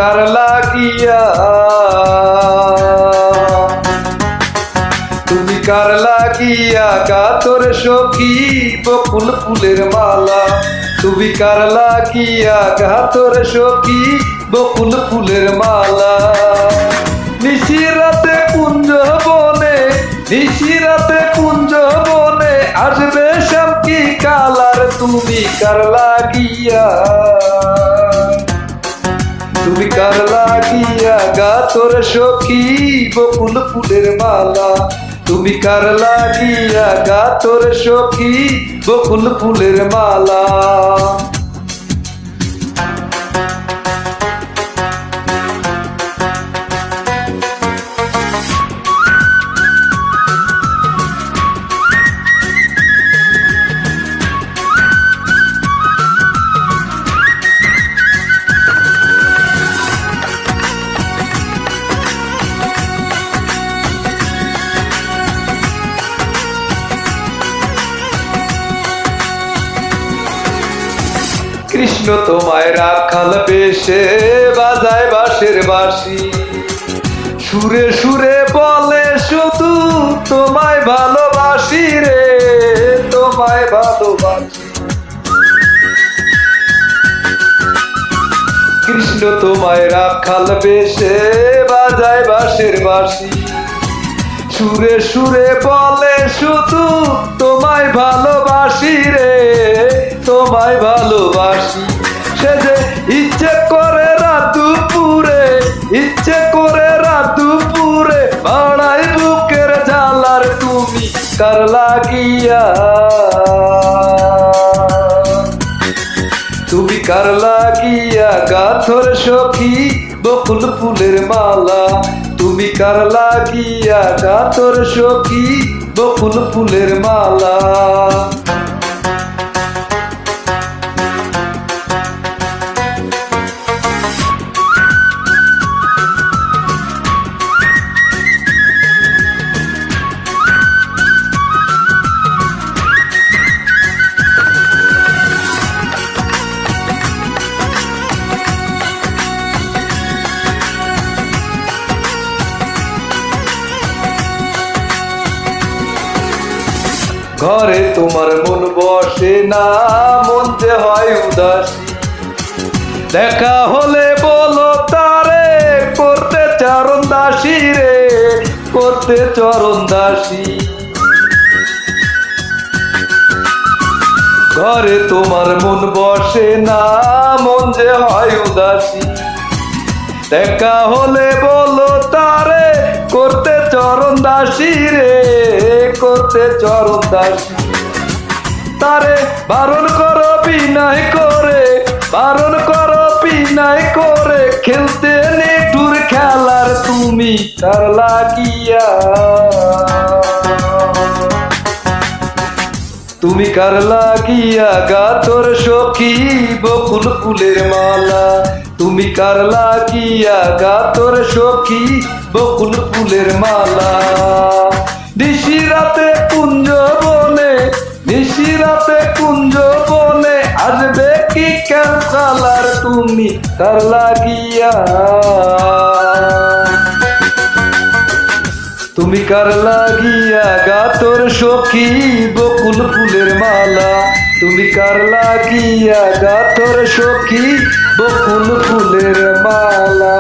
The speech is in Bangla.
কার লাগিয়া, তুমি কার লাগিয়া কাতর সখী বকুল ফুলের মালা, তুমি কার লাগিয়া কাতর সখী বকুল ফুলের মালা। নিশিরাতে কুঞ্জ বনে, নিশিরাতে কুঞ্জ বনে আসবে শ্যামকি কালার, তুমি কার লাগিয়া, তুমি কার লাগিয়া কাতর সখী বকুল ফুলের মালা, তুমি কার লাগিয়া কাতর সখী বকুল ফুলের মালা। কৃষ্ণ তোমায় রাখাল বেশে বাজায় বাঁশের বাঁশি, সুরে সুরে বলে শুধু তোমায় ভালোবাসি রে, তোমায় ভালোবাসি। কৃষ্ণ তোমায় রাখাল বেশে বাজায় বাঁশের বাঁশি, সুরে সুরে বলে শুধু তোমায় ভালোবাসি রে, তোমায় ভালোবাসি। সে যে ইচ্ছে করে রাত দুপুরে, ইচ্ছে করে রাত দুপুরে বাড়াই বুকের জ্বালার, তুমি কার লাগিয়া, তুমি কার লাগিয়া কাতর সখী বকুল ফুলের মালা, তুমি কার লাগিয়া কাতর সখী বকুল ফুলের মালা। ঘরে তোমার মন বসে না, মন যে হয় উদাসী, দেখা হলে বলো তারে করতে চরণ দাসী রে, করতে চরণ দাসী। ঘরে তোমার মন বসে না, মন যে হয় উদাসী, দেখা হলে বলো তারে করতে চরণ দাসী রে, করতে চরণ দাসী। তারে বারণ করো বিনয় করে, বারণ করো বিনয় করে খেলতে নিঠুর খেলার, তুমি কার লাগিয়া, তুমি কার লাগিয়া কাতর সখী বকুল ফুলের মালা, তুমি কার লাগিয়া কাতর সখী বকুল ফুলের মালা। নিশিরাতে কুঞ্জ বনে, নিশিরাতে কুঞ্জ বনে আসবে কি কেন কালার, তুমি কার লাগিয়া, তুমি কার লাগিয়া কাতর সখী বকুল ফুলের মালা, তুমি কার লাগিয়া কাতর সখী বকুল ফুলের মালা।